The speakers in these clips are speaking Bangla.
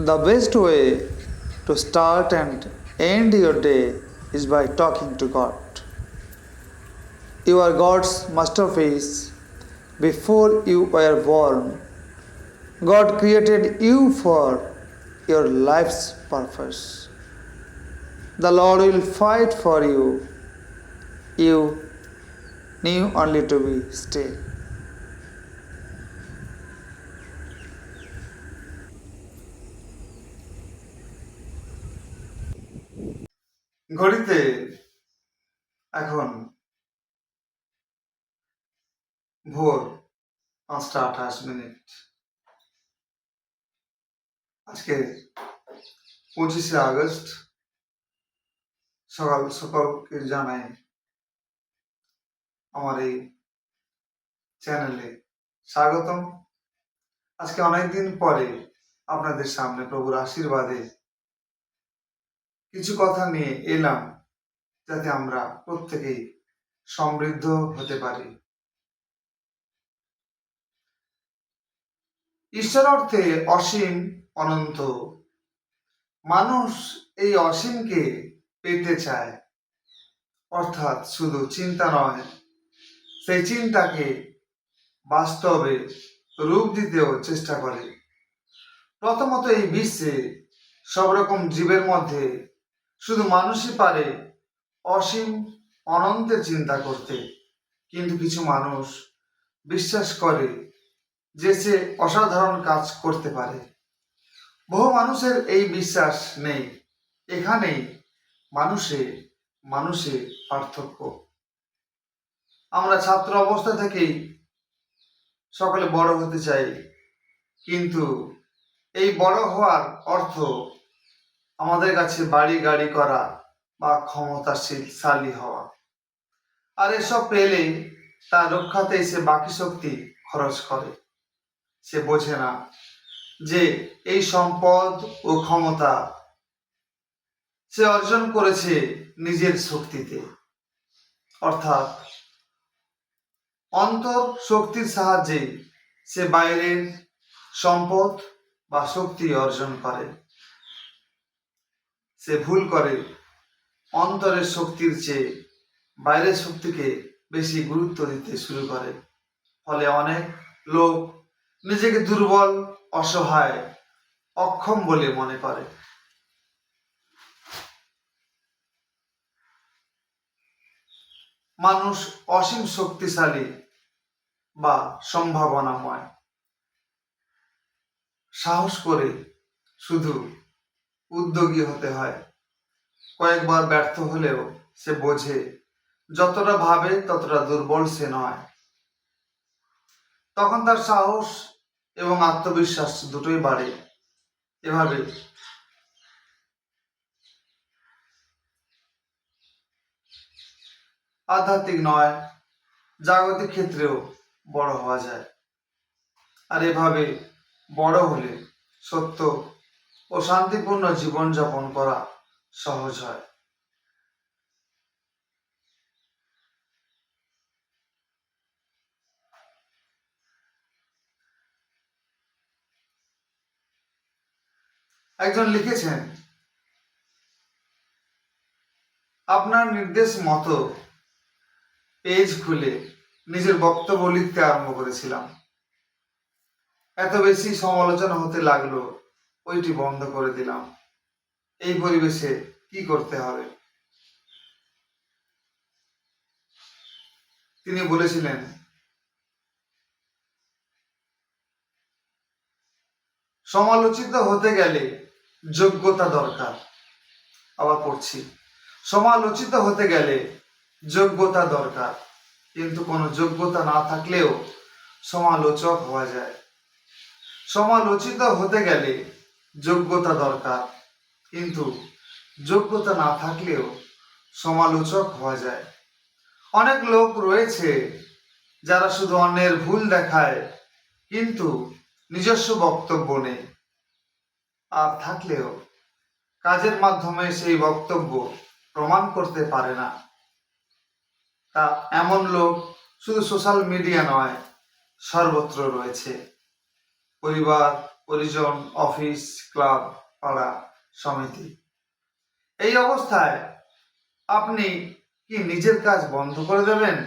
The best way to start and end your day is by talking to God. You are God's masterpiece. Before you were born, God created you for your life's purpose. The Lord will fight for you. You need only to be still. ঘড়িতে এখন ভোর 5টা 28 মিনিট। আজকে 25শে আগস্ট। সকাল সকলকে জানাই আমার এই চ্যানেলে স্বাগতম। আজকে অনেকদিন পরে আপনাদের সামনে প্রভুর আশীর্বাদে কিছু কথা নিয়ে এলাম, যাতে আমরা প্রত্যেকেই সমৃদ্ধ হতে পারি। ঈশ্বর অর্থে অসীম, অনন্ত। মানুষ এই অসীমকে পেতে চায়, অর্থাৎ শুধু চিন্তা নয়, সেই চিন্তাকে বাস্তবে রূপ দিতেও চেষ্টা করে। প্রথমত, এই বিশ্বে সব রকম জীবের মধ্যে শুধু মানুষই পারে অসীম অনন্তের চিন্তা করতে। কিন্তু কিছু মানুষ বিশ্বাস করে যে সে অসাধারণ কাজ করতে পারে। বহু মানুষের এই বিশ্বাস নেই। এখানেই মানুষে মানুষে পার্থক্য। আমরা ছাত্র অবস্থা থেকেই সকলে বড় হতে চাই, কিন্তু এই বড় হওয়ার অর্থ আমাদের কাছে বাড়ি গাড়ি করা বা ক্ষমতাশালী হওয়া। আর এসব পেলে তার রক্ষাতে সে বাকি শক্তি খরচ করে। সে বোঝে না যে এই সম্পদ ও ক্ষমতা সে অর্জন করেছে নিজের শক্তিতে, অর্থাৎ অন্তর শক্তির সাহায্যে সে বাইরের সম্পদ বা শক্তি অর্জন করে। সে ভুল করে অন্তরের শক্তির চেয়ে বাইরের শক্তিকে বেশি গুরুত্ব দিতে শুরু করে। ফলে অনেক লোক নিজেকে দুর্বল, অসহায়, অক্ষম বলে মনে করে। মানুষ অসীম শক্তিশালী বা সম্ভাবনাময়। সাহস করে শুধু উদ্যোগী হতে হয়। কয়েকবার ব্যর্থ হলেও সে বোঝে যতটা ভাবে ততটা দুর্বল সে নয়। তখন তার সাহস এবং আত্মবিশ্বাস দুটোই বাড়ে। এভাবে আধ্যাত্মিক নয়, জাগতিক ক্ষেত্রেও বড় হওয়া যায়। আর এভাবে বড় হলে সত্য ও শান্তিপূর্ণ জীবনযাপন করা সহজ হয়। একজন লিখেছেন, আপনার নির্দেশ মতো পেজ খুলে নিজের বক্তব্য লিখতে আরম্ভ করেছিলাম। এত বেশি সমালোচনা হতে লাগলো, ওইটি বন্ধ করে দিলাম। এই পরিবেশে কি করতে হবে? তিনি বলেছিলেন, সমালোচিত হতে গেলে যোগ্যতা দরকার। আবার পড়ছি, সমালোচিত হতে গেলে যোগ্যতা দরকার, কিন্তু কোনো যোগ্যতা না থাকলেও সমালোচক হওয়া যায়। সমালোচিত হতে গেলে যোগ্যতা দরকার, কিন্তু যোগ্যতা না থাকলেও সমালোচক হওয়া যায়। অনেক লোক রয়েছে যারা শুধু অন্যের ভুল দেখায়, কিন্তু নিজস্ব বক্তব্য নেই। আর থাকলেও কাজের মাধ্যমে সেই বক্তব্য প্রমাণ করতে পারে না। তা এমন লোক শুধু সোশ্যাল মিডিয়া নয়, সর্বত্র রয়েছে। পরিবার, পরিজন, অফিস, ক্লাব, পাড়া, সমিতি। এই অবস্থায় আপনি কি নিজের কাজ বন্ধ করে দেবেন?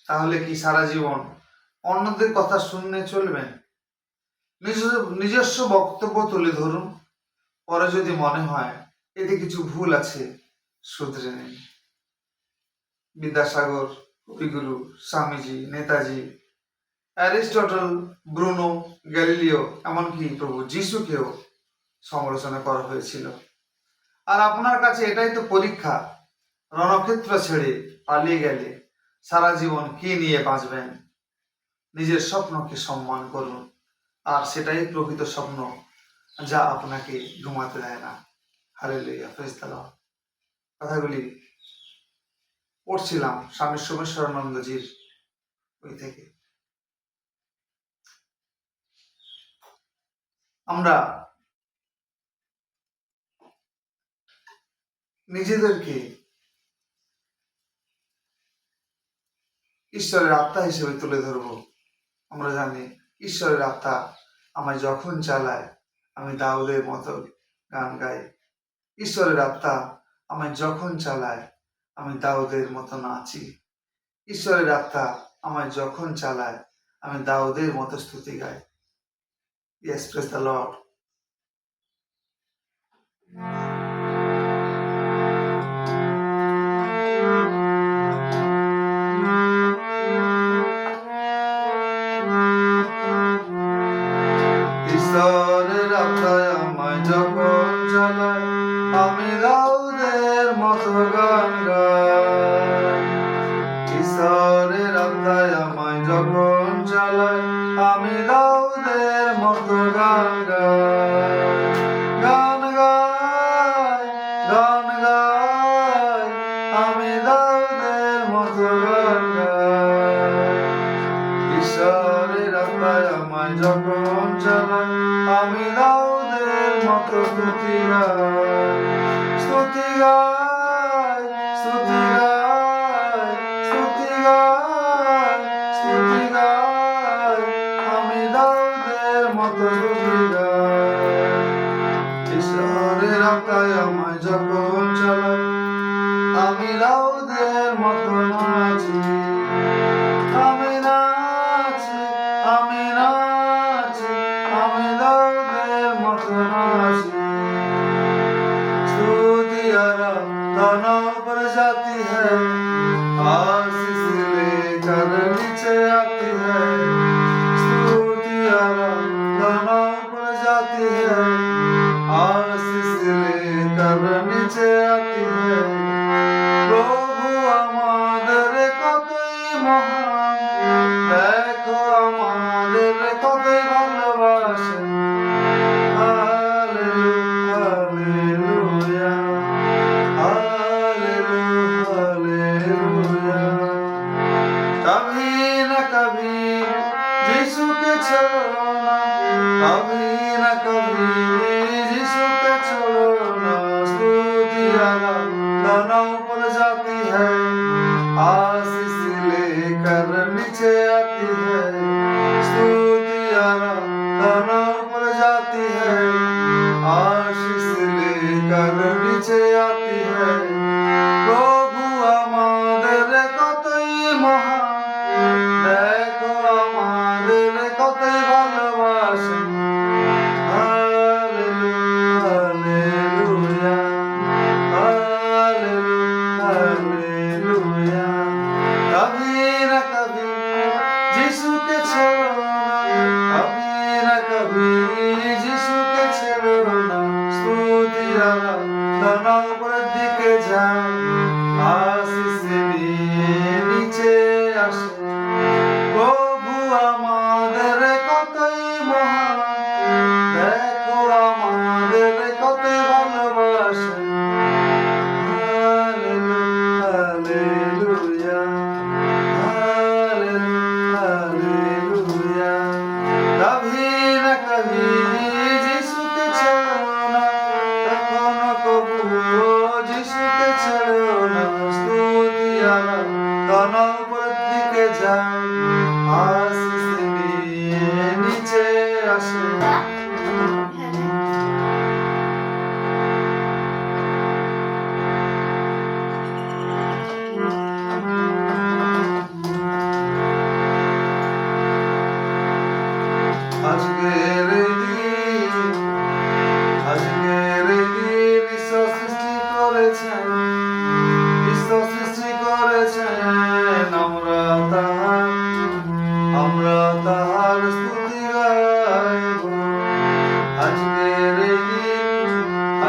তাহলে কি সারা জীবন অন্যদের কথা শুনে চলবেন? নিজস্ব বক্তব্য তুলে ধরুন। পরে যদি মনে হয় এতে কিছু ভুল আছে, শুধরে নিন। বিদ্যাসাগর, কবিগুরু, Swamiji, Netaji, Aristotle, Bruno, Galileo, এমনকি প্রভু যিশুকেও সমালোচনা করা হয়েছিল। আর আপনার কাছে এটাই তো পরীক্ষা, রণক্ষেত্র ছেড়ে পালিয়ে গেলে সারা জীবন কি নিয়ে বাঁচবেন? নিজের স্বপ্নকে সম্মান করুন, আর সেটাই প্রকৃত স্বপ্ন, যা আপনাকে ঘুমাতে দেয় না। Hallelujah, praise the lord. কথাগুলি পড়ছিলাম স্বামী সোমেশ্বরানন্দজির বই থেকে। আমরা নিজেদেরকে ঈশ্বরের আত্মা হিসেবে তুলে ধরব। আমরা জানি ঈশ্বরের আত্মা আমায় যখন চালায় আমি দাউদের মতো গান গাই। ঈশ্বরের আত্মা আমায় যখন চালায় আমি দাউদের মতো নাচি। ঈশ্বরের আত্মা আমায় যখন চালায় আমি দাউদের মতো স্তুতি গাই। Yes, praise the Lord. ঈশ্বরের আত্মায় আমায় যখন চালায় আমি দাউদের মতো গান গাই। ঈশ্বরের আত্মায় আমায় যখন চালায় আমি দাউদের মতো গান গাই। গান গাই, গান গাই, আমি দাউদের মতো গান গাই। ঈশ্বরের আত্মায় আমায় যখন চালায় আমি দাউদের মতো স্তুতি গাই। স্তুতি গাই, স্তুতি গাই, স্তুতি গাই, স্তুতি গাই, আমি দাউদের মতো স্তুতি গাই। ঈশ্বরের আত্মায় আমায় যখন চালায় আমি দাউদের মতো নাচি। আমি নাচি, আমি নাচি, আমি দাউদের মতো নাচি। स्तुति आराधना ऊपर जाती है, आशीष लेकर नीचे आती है। स्तुति आराधना ऊपर जाती है, आशीष लेकर नीचे आती है। प्रभु আমাদের কতই মহান, দেখো আমাদের কতই ভালোবাসেন। Hallelujah, hallelujah, hallelujah. कभी न कभी यीशु के छोड़ो ना, कभी न कभी यीशु के छोड़ो ना। स्तुति आराधना ऊपर जाती है, आशीष लेकर नीचे आती है। स्तुति आराधना ऊपर जाती है, आशीष लेकर नीचे आती है। प्रभु আমাদের কতই মহান, দেখো আমাদের কতই ভালোবাসেন। Hallelujah, hallelujah, hallelujah. कभी न कभी यीशु के छोड़ो ना, कभी न कभी यीशु के छोड़ो ना। स्तुति आराधना ऊपर दिखे যায়, आशीष নিয়ে নিচে আসে। প্রভু আমাদের কতই মহান, দেখো আমাদের কতই ভালোবাসেন। Hallelujah, hallelujah, hallelujah. कभी न कभी यीशु के छोड़ो ना, कखनो कबू यीशु के छोड़ो ना। स्तुति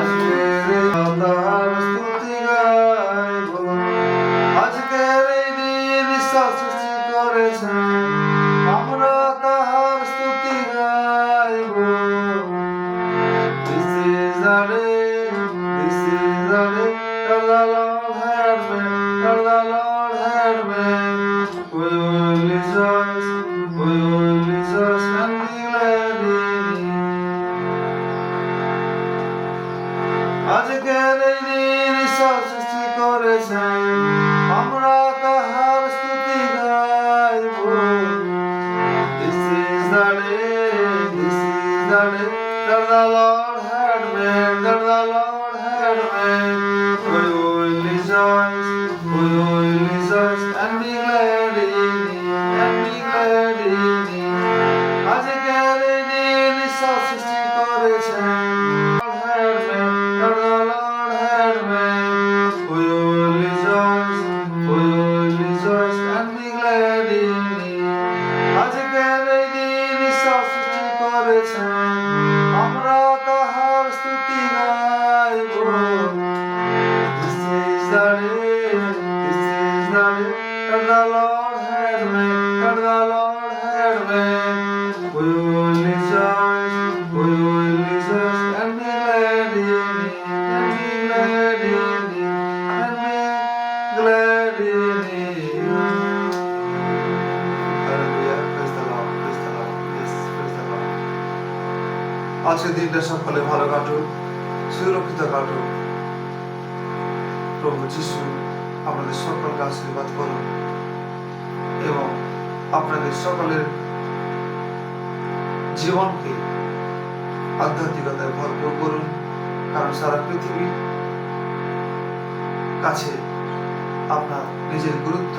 আজকের এই তাহার স্তুতি গাইব, আজকের এই দিন ঈশ্বর সৃষ্টি করেছেন, আমরা তাহার স্তুতি গাইব। This is the day, this is the day that the Lord had made, that the Lord had made. We will rejoice, we will rejoice and be glad in it. আজকের এই দিন ঈশ্বর সৃষ্টি করেছেন, আমরা তাহার স্তুতি গাইব। This is the day, this is the day that the Lord had made, that the Lord had made. We will rejoice, we will rejoice and be glad in it, and be glad in it. আজকের এই দিন ঈশ্বর সৃষ্টি করেছেন, had made, that the Lord had made. We will rejoice, we will rejoice and be glad in it. আজকের এই দিন ঈশ্বর সৃষ্টি করেছেন, আমরা তাহার স্তুতি গাইব। This is the day, this is the day that the Lord had made, that the Lord had made. We will rejoice, we will rejoice and be glad in it, and be glad in it, and be glad in it. Hallelujah, praise the Lord, praise the Lord, yes, praise the Lord. আজকের দিনটা সকলে ভালো কাটুক, সুরক্ষিত কাটুক। প্রভু যিশু আপনাদের সকলকে আশীর্বাদ করুন এবং আপনাদের সকলের জীবনকে আধ্যাত্মিকতায় ভরপুর করুন, কারণ সারা পৃথিবীর কাছে আপনার নিজের গুরুত্ব,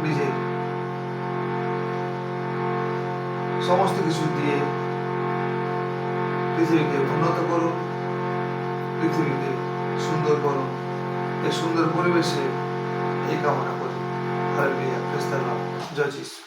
নিজের সমস্ত কিছু দিয়ে পৃথিবীকে উন্নত করুন, পৃথিবীকে সুন্দর করুন। এই সুন্দর পরিবেশে এই কামনা করি। হালেলুয়া, প্রেজ দ্য লর্ড, জয় যিশু।